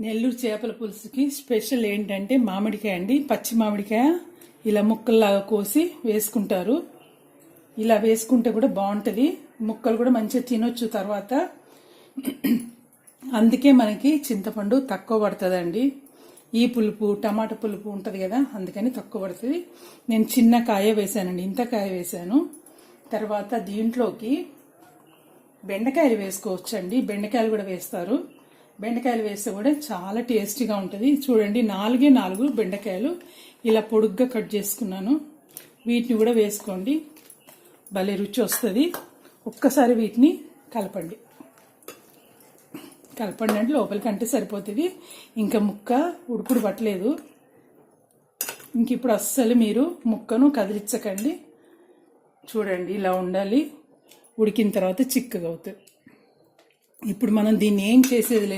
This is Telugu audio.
నెల్లూరు చేపల పులుసుకి స్పెషల్ ఏంటంటే మామిడికాయ అండి. పచ్చి మామిడికాయ ఇలా ముక్కల్లాగా కోసి వేసుకుంటారు. ఇలా వేసుకుంటే కూడా బాగుంటుంది. ముక్కలు కూడా మంచిగా తినొచ్చు తర్వాత. అందుకే మనకి చింతపండు తక్కువ పడుతుందండి. ఈ పులుపు టమాటా పులుపు ఉంటుంది కదా, అందుకని తక్కువ పడుతుంది. నేను చిన్న కాయ వేసానండి, ఇంత కాయ వేసాను. తర్వాత దీంట్లోకి బెండకాయలు వేసుకోవచ్చండి. బెండకాయలు కూడా వేస్తారు. బెండకాయలు వేస్తే కూడా చాలా టేస్టీగా ఉంటుంది. చూడండి, 4 బెండకాయలు ఇలా పొడుగ్గా కట్ చేసుకున్నాను. వీటిని కూడా వేసుకోండి, భలే రుచి వస్తుంది. ఒక్కసారి వీటిని కలపండి అంటే లోపలికి అంటే సరిపోతుంది. ఇంకా ముక్క ఉడుకుడు పట్టలేదు. ఇంక ఇప్పుడు అస్సలు మీరు ముక్కను కదిలించకండి. చూడండి, ఇలా ఉండాలి. ఉడికిన తర్వాత చిక్కగా అవుతుంది. ఇప్పుడు మనం దీన్ని ఏం చేసేది లేదు.